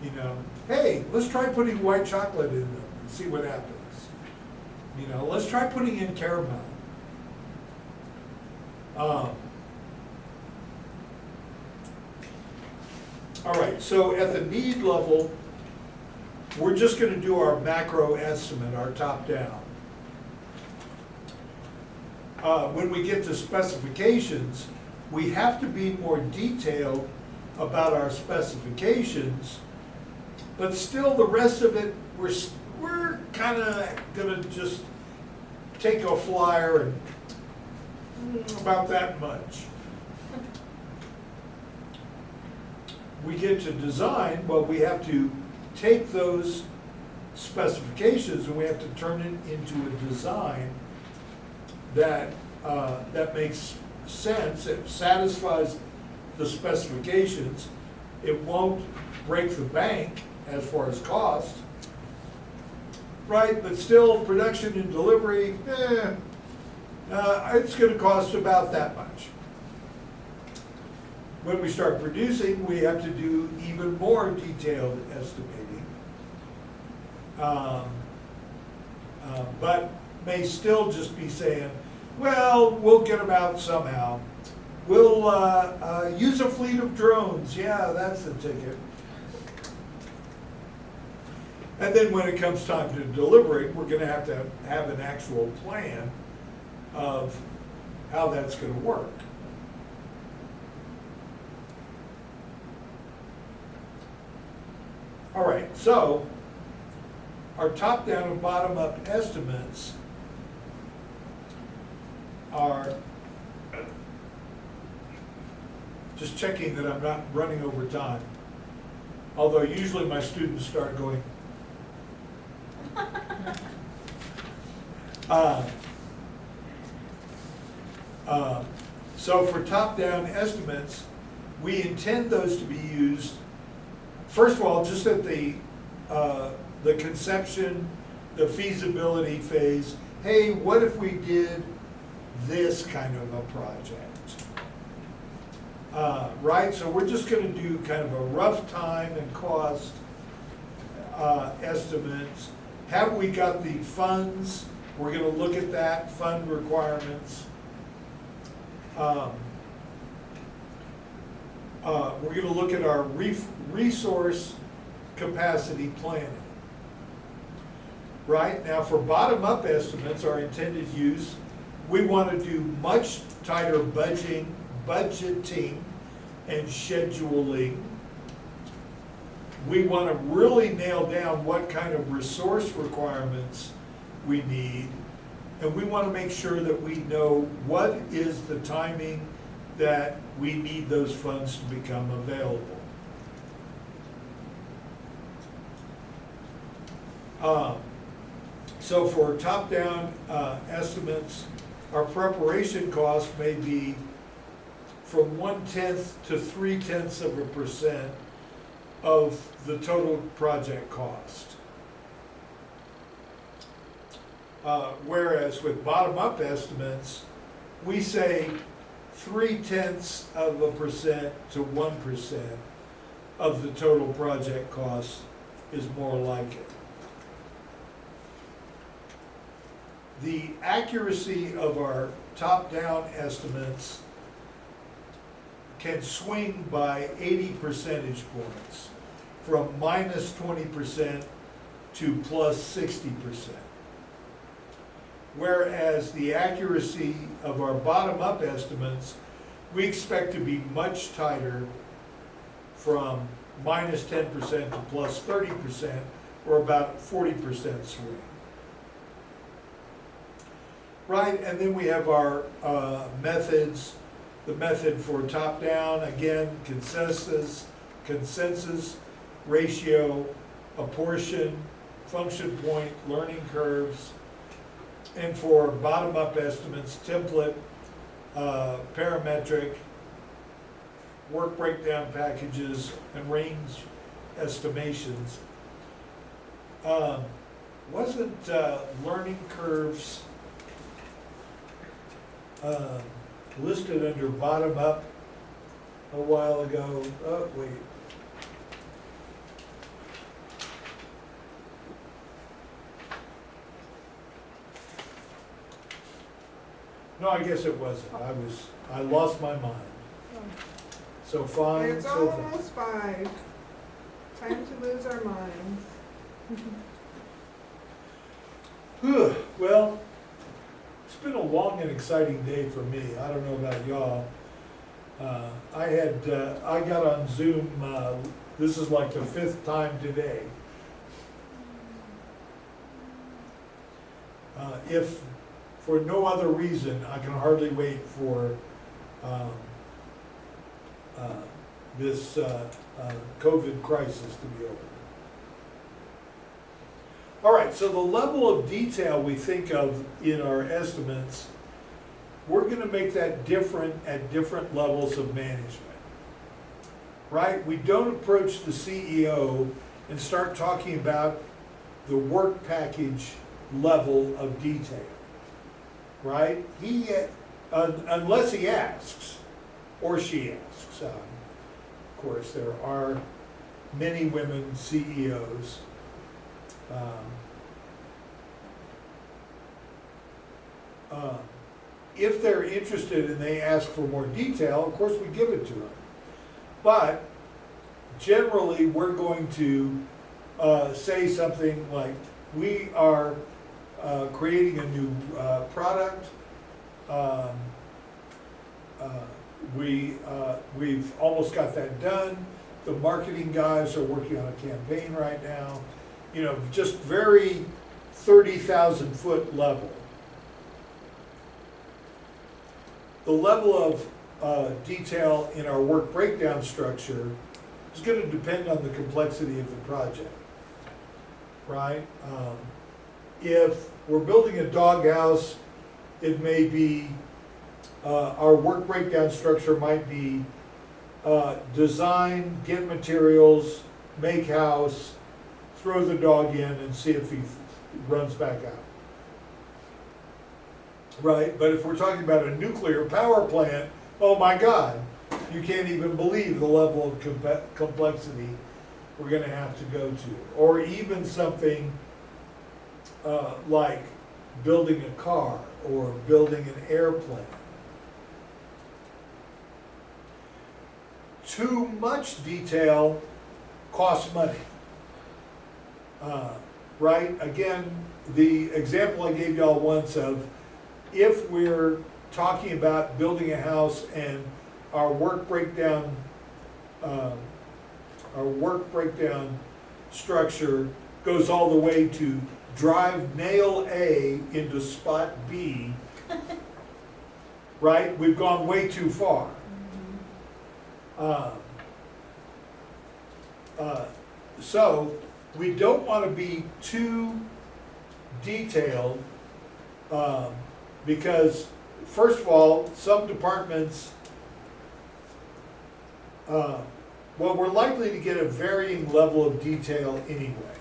You know, hey, let's try putting white chocolate in them and see what happens. You know, let's try putting in caramel. All right, so at the need level, we're just going to do our macro estimate, our top down. When we get to specifications, we have to be more detailed about our specifications, but still the rest of it, we're kind of going to just take a flyer and about that much. We get to design, well, we have to take those specifications and we have to turn it into a design that makes sense. It satisfies the specifications. It won't break the bank as far as cost, right? But still, production and delivery, it's going to cost about that much. When we start producing, we have to do even more detailed estimating, but may still just be saying, well, we'll get them out somehow. We'll use a fleet of drones. Yeah, that's the ticket. And then when it comes time to delivering, we're going to have an actual plan of how that's going to work. All right, so our top-down and bottom-up estimates are, just checking that I'm not running over time. Although usually my students start going. So for top-down estimates, we intend those to be used, first of all, just at the conception, the feasibility phase. Hey, what if we did this kind of a project? Right, so we're just going to do kind of a rough time and cost estimates. Have we got the funds? We're going to look at that, fund requirements. We're going to look at our resource capacity planning. Right, now for bottom-up estimates, our intended use, we want to do much tighter budgeting and scheduling. We want to really nail down what kind of resource requirements we need, and we want to make sure that we know what is the timing that we need those funds to become available. So for top-down estimates, our preparation cost may be from 1/10 to 0.3% of the total project cost. Whereas with bottom-up estimates, we say 0.3% to 1% of the total project cost is more like it. The accuracy of our top-down estimates can swing by 80 percentage points, from -20% to +60%. Whereas the accuracy of our bottom-up estimates, we expect to be much tighter, from -10% to +30%, or about 40% swing. Right, and then we have our methods. The method for top-down, again, consensus, ratio, apportion, function point, learning curves, and for bottom-up estimates, template, parametric, work breakdown packages, and range estimations. Wasn't learning curves listed under bottom-up a while ago? Oh, wait. No, I guess it wasn't. I lost my mind. So fine, It's so almost 5. Time to lose our minds. Well, it's been a long and exciting day for me. I don't know about y'all. I got on Zoom, this is like the 5th time today. If for no other reason, I can hardly wait for this COVID crisis to be over. All right, so the level of detail we think of in our estimates, we're going to make that different at different levels of management. Right? We don't approach the CEO and start talking about the work package level of detail. Right? Unless he asks, or she asks. Of course, there are many women CEOs. If they're interested and they ask for more detail, of course we give it to them. But generally, we're going to say something like, we are creating a new product. We've almost got that done. The marketing guys are working on a campaign right now. You know, just very 30,000 foot level. The level of detail in our work breakdown structure is going to depend on the complexity of the project, right? If we're building a doghouse, it may be, our work breakdown structure might be design, get materials, make house, throw the dog in and see if he runs back out. Right, but if we're talking about a nuclear power plant, oh my God, you can't even believe the level of complexity we're going to have to go to. Or even something like building a car or building an airplane. Too much detail costs money. Right, again, the example I gave y'all once of, if we're talking about building a house and our work breakdown structure goes all the way to drive nail A into spot B, right? We've gone way too far. So we don't want to be too detailed. Because, first of all, some departments, we're likely to get a varying level of detail anyway.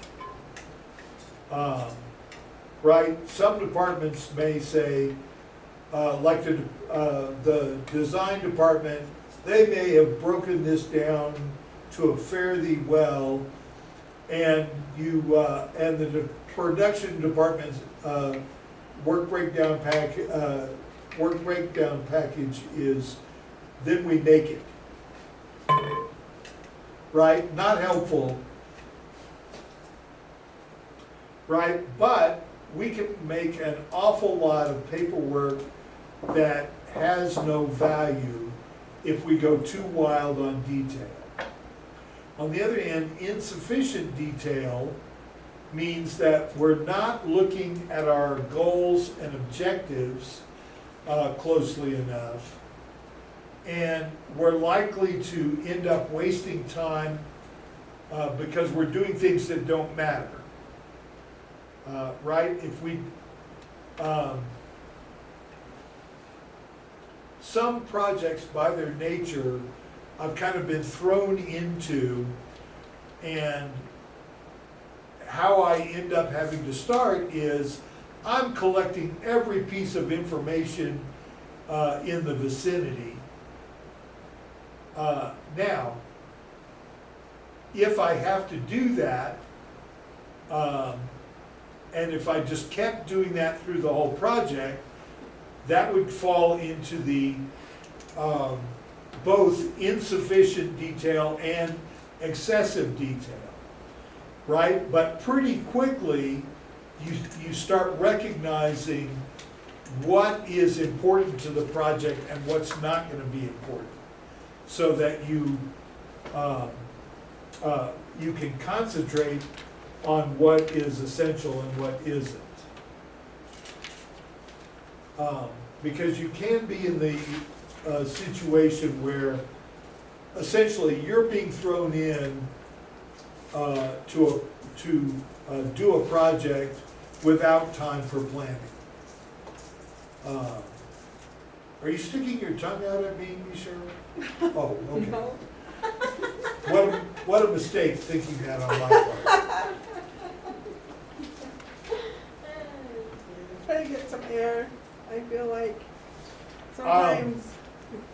Right? Some departments may say, like the design department, they may have broken this down to a fare thee well, and and the production department's work breakdown package is, then we make it. Right? Not helpful. Right? But we can make an awful lot of paperwork that has no value if we go too wild on detail. On the other hand, insufficient detail means that we're not looking at our goals and objectives closely enough. And we're likely to end up wasting time because we're doing things that don't matter. Right? If we, some projects by their nature, I've kind of been thrown into, and how I end up having to start is I'm collecting every piece of information in the vicinity. Now, if I have to do that, and if I just kept doing that through the whole project, that would fall into the both insufficient detail and excessive detail, right? But pretty quickly, you start recognizing what is important to the project and what's not going to be important, so that you can concentrate on what is essential and what isn't. Because you can be in the situation where essentially you're being thrown in to do a project without time for planning. Are you sticking your tongue out at me, Cheryl? Oh, okay. No. What a mistake thinking that on my part. Try to get some air. I feel like sometimes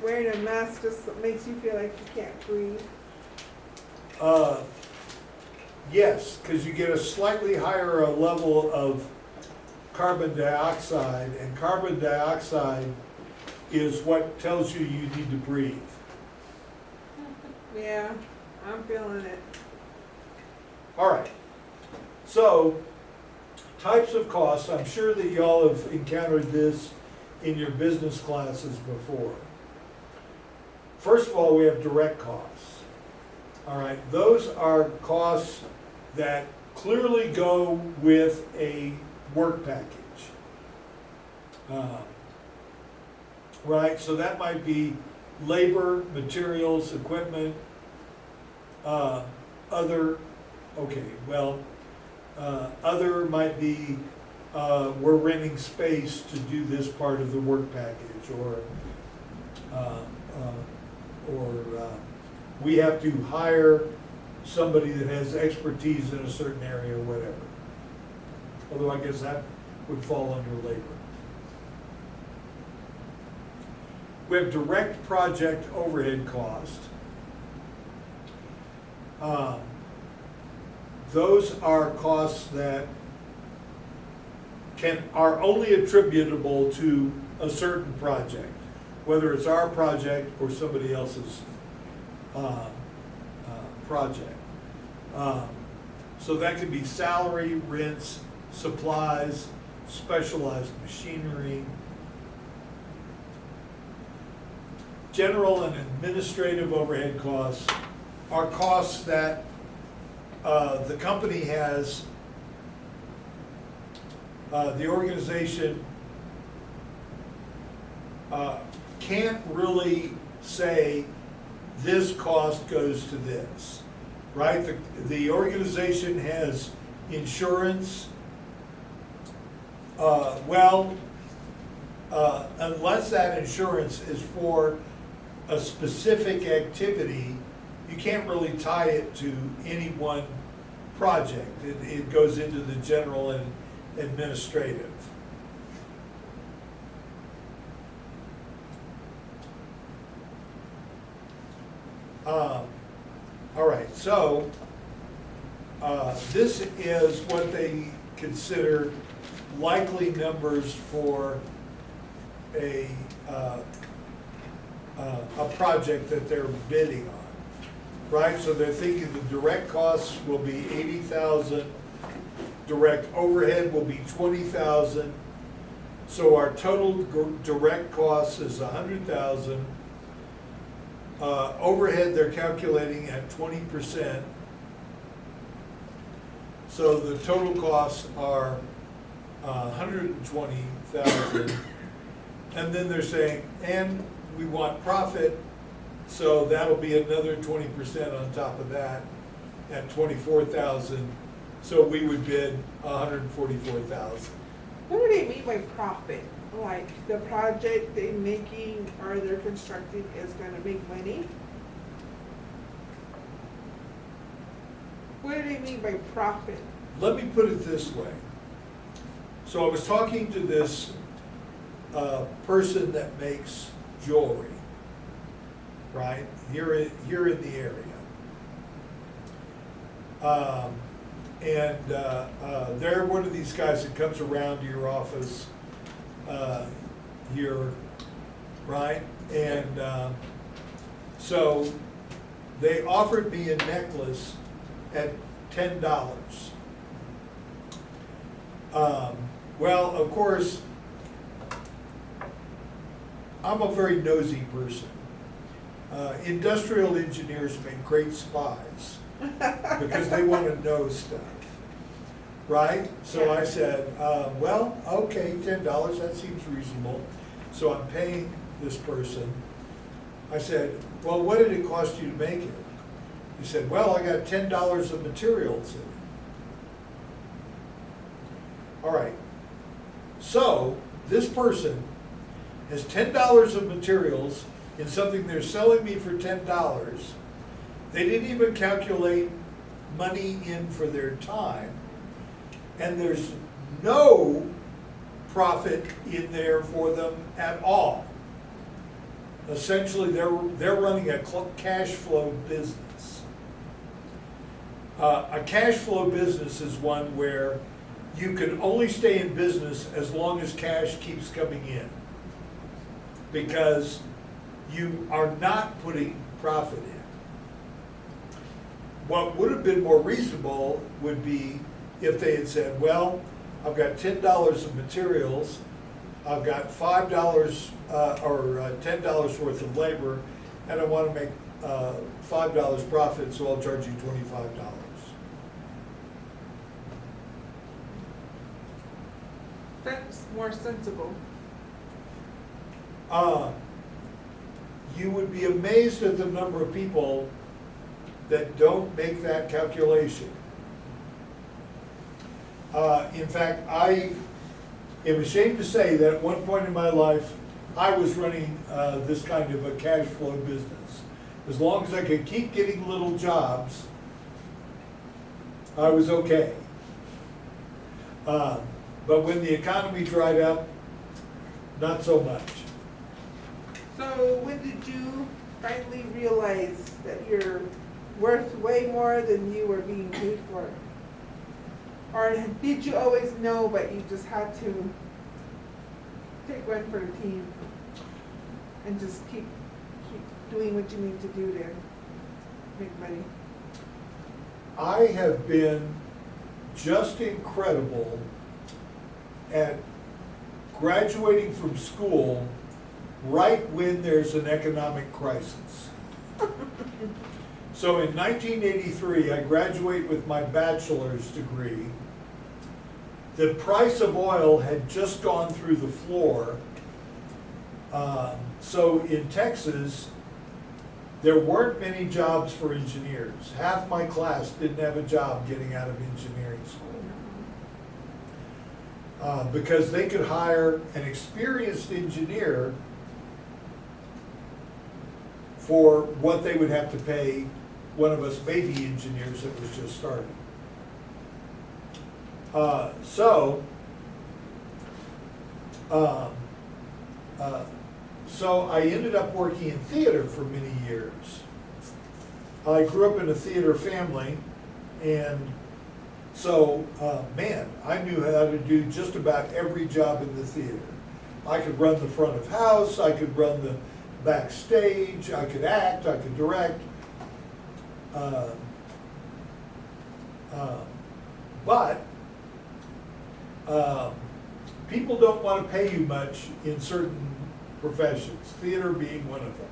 wearing a mask just makes you feel like you can't breathe. Yes, because you get a slightly higher level of carbon dioxide, and carbon dioxide is what tells you you need to breathe. Yeah, I'm feeling it. All right. So, types of costs, I'm sure that y'all have encountered this in your business classes before. First of all, we have direct costs. All right, those are costs that clearly go with a work package. Right, so that might be labor, materials, equipment, other might be we're renting space to do this part of the work package, or we have to hire somebody that has expertise in a certain area or whatever. Although I guess that would fall under labor. We have direct project overhead cost. Those are costs that are only attributable to a certain project, whether it's our project or somebody else's project. So that could be salary, rents, supplies, specialized machinery. General and administrative overhead costs are costs that the company has, the organization can't really say this cost goes to this, right? The organization has insurance. Unless that insurance is for a specific activity, you can't really tie it to any one project. It goes into the general and administrative. All right, so this is what they consider likely numbers for a project that they're bidding on, right? So they're thinking the direct costs will be 80,000, direct overhead will be 20,000. So our total direct cost is 100,000. Overhead they're calculating at 20%. So the total costs are $120,000. And then they're saying, and we want profit, so that'll be another 20% on top of that at $24,000. So we would bid $144,000. What do they mean by profit? Like the project they're making or they're constructing is gonna make money? What do they mean by profit? Let me put it this way. So I was talking to this person that makes jewelry, right, here in the area. They're one of these guys that comes around to your office here, right? And so they offered me a necklace at $10. Well, of course, I'm a very nosy person. Industrial engineers make great spies because they want to know stuff, right? So I said, well, okay, $10, that seems reasonable. So I'm paying this person. I said, well, what did it cost you to make it? He said, well, I got $10 of materials in it. All right, so this person has $10 of materials in something they're selling me for $10. They didn't even calculate money in for their time, and there's no profit in there for them at all. Essentially, they're running a cash flow business. A cash flow business is one where you can only stay in business as long as cash keeps coming in, because you are not putting profit in. What would have been more reasonable would be if they had said, well, I've got $10 of materials, I've got $5 or $10 worth of labor, and I want to make $5 profit, so I'll charge you $25. That's more sensible. You would be amazed at the number of people that don't make that calculation. In fact, I am ashamed to say that at one point in my life, I was running this kind of a cash flow business. As long as I could keep getting little jobs, I was okay. But when the economy dried up, not so much. So when did you finally realize that you're worth way more than you were being paid for? Or did you always know, but you just had to take one for the team and just keep doing what you need to do to make money? I have been just incredible at graduating from school right when there's an economic crisis. So in 1983, I graduate with my bachelor's degree. The price of oil had just gone through the floor. So in Texas, there weren't many jobs for engineers. Half my class didn't have a job getting out of engineering school. Because they could hire an experienced engineer for what they would have to pay one of us baby engineers that was just starting. So I ended up working in theater for many years. I grew up in a theater family, and so, man, I knew how to do just about every job in the theater. I could run the front of house, I could run the backstage, I could act, I could direct. But people don't want to pay you much in certain professions, theater being one of them.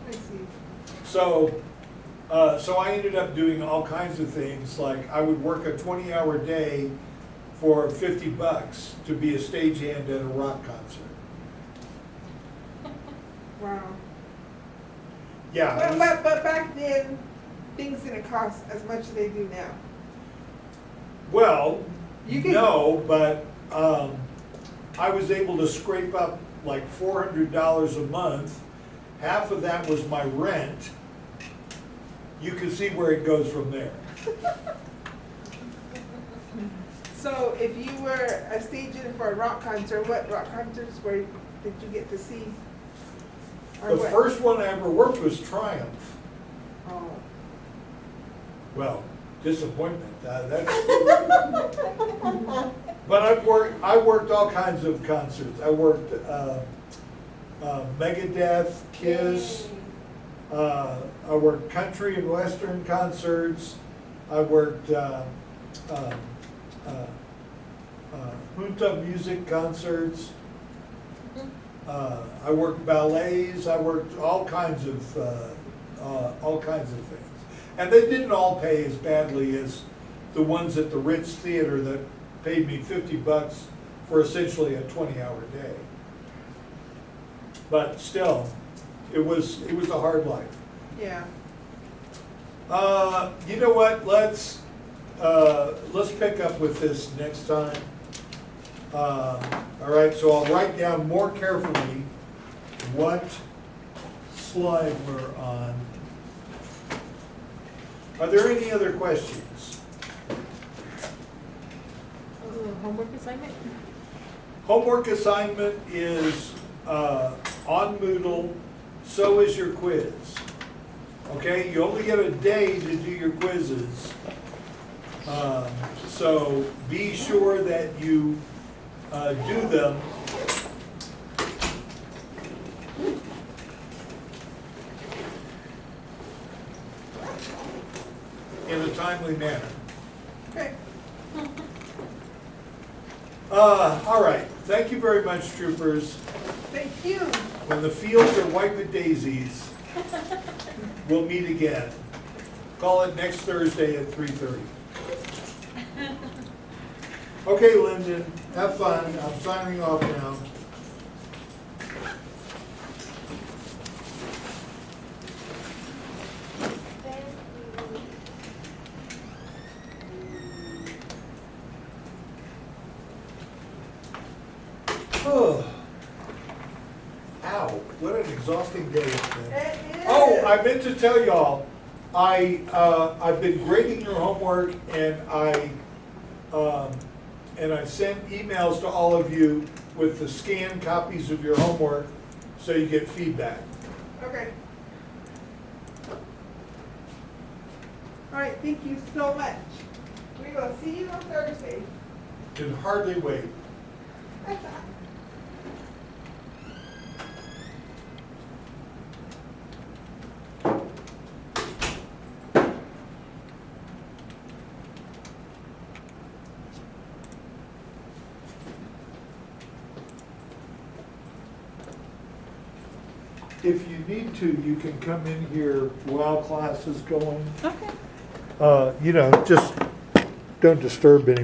I see. So So I ended up doing all kinds of things, like I would work a 20-hour day for $50 to be a stagehand at a rock concert. Wow. Yeah. it was- But back then, things didn't cost as much as they do now. Well, You can- no, but I was able to scrape up like $400 a month. Half of that was my rent. You can see where it goes from there. So if you were a stagehand for a rock concert, what rock concerts did you get to see? Or The what? first one I ever worked was Triumph. Oh. Well, disappointment. But I worked all kinds of concerts. I worked Megadeth, Kiss. I worked country and western concerts. I worked junta music concerts. I worked ballets. I worked all kinds of things, and they didn't all pay as badly as the ones at the Ritz Theater that paid me $50 for essentially a 20-hour day. But still, it was a hard life. Yeah. You know what? Let's pick up with this next time. All right, so I'll write down more carefully what slide we're on. Are there any other questions? Homework assignment? Homework assignment is on Moodle, so is your quiz. Okay, you only get a day to do your quizzes. So be sure that you do them. In a timely manner. Okay. All right, thank you very much, troopers. Thank you. When the fields are white with daisies, we'll meet again. Call it next Thursday at 3:30. Okay, Lyndon, have fun. I'm signing off now. Thank you. Oh. Ow, what an exhausting day it's been. It is. Oh, I meant to tell y'all, I've been grading your homework, and I sent emails to all of you with the scanned copies of your homework, so you get feedback. Okay. All right, thank you so much. We will see you on Thursday. Can hardly wait. If you need to, you can come in here while class is going. Okay. Just don't disturb anyone.